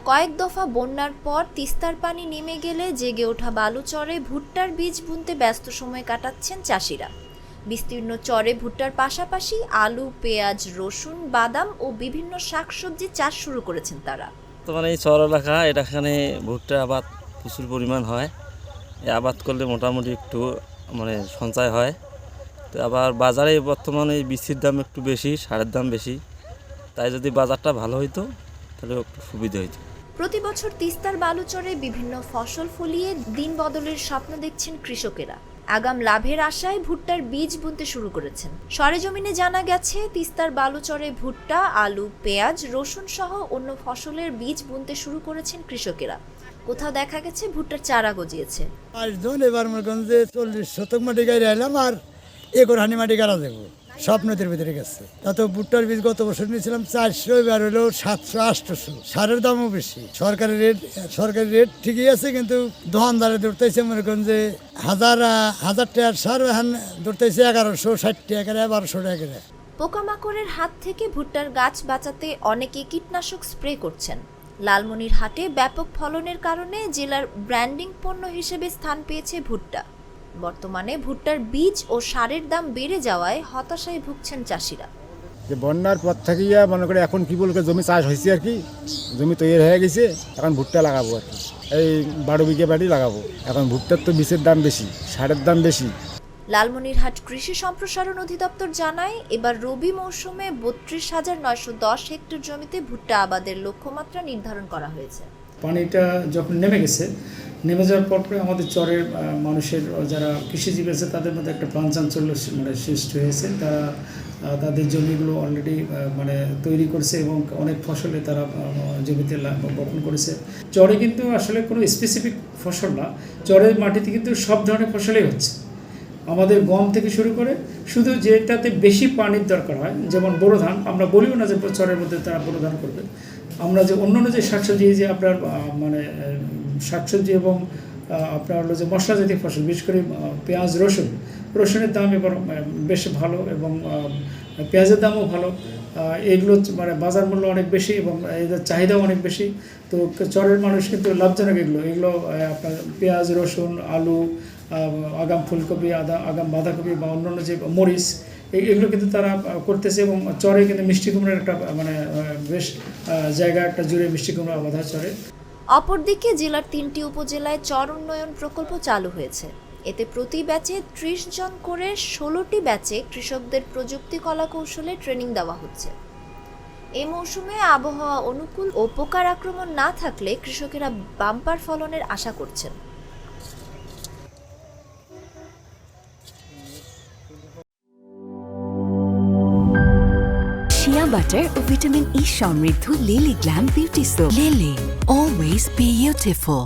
কয়েক দফা বন্যার পর তিস্তার পানি নেমে গেলে জেগে ওঠা বালুচরে ভুট্টার বীজ বুনতে ব্যস্ত সময় কাটাচ্ছেন চাষিরা। বিস্তীর্ণ চরে ভুট্টার পাশাপাশি আলু, পেঁয়াজ, রসুন, বাদাম ও বিভিন্ন শাকসবজি চাষ শুরু করেছেন তারা। বর্তমানে এই চর এলাকা এখানে ভুট্টা আবাদ প্রচুর পরিমাণ হয়। এই আবাদ করলে মোটামুটি একটু সঞ্চয় হয়। তো আবার বাজারে বর্তমানে এই বীজের দাম একটু বেশি, সারের দাম বেশি, তাই যদি বাজারটা ভালো হইতো তাহলে একটু সুবিধা হইতো। প্রতি বছর তিস্তার বালুচরে বিভিন্ন ফসল ফলিয়ে দিন বদলের স্বপ্ন দেখছেন কৃষকেরা। আগাম লাভের আশায় ভুট্টার বীজ বুনতে শুরু করেছেন। সরেজমিনে জানা গেছে, তিস্তার বালুচরে ভুট্টা, আলু, পেঁয়াজ, রসুন সহ অন্য ফসলের বীজ বুনতে শুরু করেছেন কৃষকেরা। কোথাও দেখা গেছে ভুট্টার চারা গজিয়েছে। এবার মনে করেন যে 40 শতক মাটি গাড়ি এলাম আর একর হানি মাটি গাড়া দেবো, সব নদীর ভিতরে গেছে। তত ভুট্টার বীজ গত বছর নিয়েছিলাম 400, এবার হলো 700-800। সারের দামও বেশি। সরকারি রেট ঠিকই আছে, কিন্তু দোকানদারে ধরতেছে মনে করেন যে হাজার টাকার সার এখন ধরতেছে 1160 টাকা, 1200 টাকা। পোকামাকড়ের হাত থেকে ভুট্টার গাছ বাঁচাতে অনেকে কীটনাশক স্প্রে করছেন। লালমনিরহাটে ব্যাপক ফলনের কারণে জেলার ব্র্যান্ডিং পণ্য হিসেবে স্থান পেয়েছে ভুট্টা। বর্তমানে ভুট্টার বীজ ও সারের দাম বেড়ে যাওয়ায় হতাশায় ভুগছেন চাষিরা। যে বন্যার পর থেকে মনে করে এখন কি বলবো, জমি চাষ হয়েছে আর কি, জমি তৈরি হয়ে গেছে, এখন ভুট্টা লাগাবো আর কি। এই 12 বিঘে বাড়ি লাগাবো। এখন ভুট্টার তো বীজের দাম বেশি, সারের দাম বেশি। লালমনিরহাট কৃষি সম্প্রসারণ অধিদপ্তর জানায়, এবার রবি মৌসুমে 32,910 হেক্টর জমিতে ভুট্টা আবাদের লক্ষ্যমাত্রা নির্ধারণ করা হয়েছে। পানিটা যখন নেমে যাওয়ার পর আমাদের চরের মানুষের যারা কৃষিজীবী আছে তাদের মধ্যে একটা প্রাণচাঞ্চল্য সৃষ্টি হয়েছে। তারা তাদের জমিগুলো অলরেডি তৈরি করেছে এবং অনেক ফসলে তারা জমিতে বপন করেছে। চরে কিন্তু আসলে কোনো স্পেসিফিক ফসল না, চরের মাটিতে কিন্তু সব ধরনের ফসলই হচ্ছে। আমাদের গম থেকে শুরু করে শুধু যেটাতে বেশি পানির দরকার হয়, যেমন বোরো ধান, আমরা বলিও না যে চরের মধ্যে তারা বোরো ধান করবে। আমরা যে অন্যান্য যে শাকসবজি, যে আপনার শাকসবজি এবং আপনার হলো যে মশলা জাতীয় ফসল, বিশেষ করে পেঁয়াজ, রসুনের দাম এবার বেশ ভালো এবং পেঁয়াজের দামও ভালো। এগুলো বাজার মূল্য অনেক বেশি এবং এদের চাহিদাও অনেক বেশি। তো চরের মানুষ কিন্তু লাভজনক এগুলো আপনার পেঁয়াজ, রসুন, আলু, আগাম ফুলকপি, আগাম বাঁধাকপি বা অন্যান্য যে মরিচ, এগুলো কিন্তু তারা করতেছে। এবং চরে কিন্তু মিষ্টি কুমড়ার একটা বেশ জায়গা একটা জুড়ে মিষ্টি কুমড়া আবাদ হয় চরে। অপরদিকে জেলার 3টি উপজেলায় চর উন্নয়ন প্রকল্প চালু হয়েছে। এতে প্রতি ব্যাচে 30 জন করে 16টি ব্যাচে কৃষকদের প্রযুক্তি কলা কৌশলে ট্রেনিং দেওয়া হচ্ছে। এই মৌসুমে আবহাওয়া অনুকূল ও পোকার আক্রমণ না থাকলে কৃষকেরা বাম্পার ফলনের আশা করছেন। শিয়া বাটার ও ভিটামিন ই সমৃদ্ধ lily glam beauty soap. Lily, always beautiful.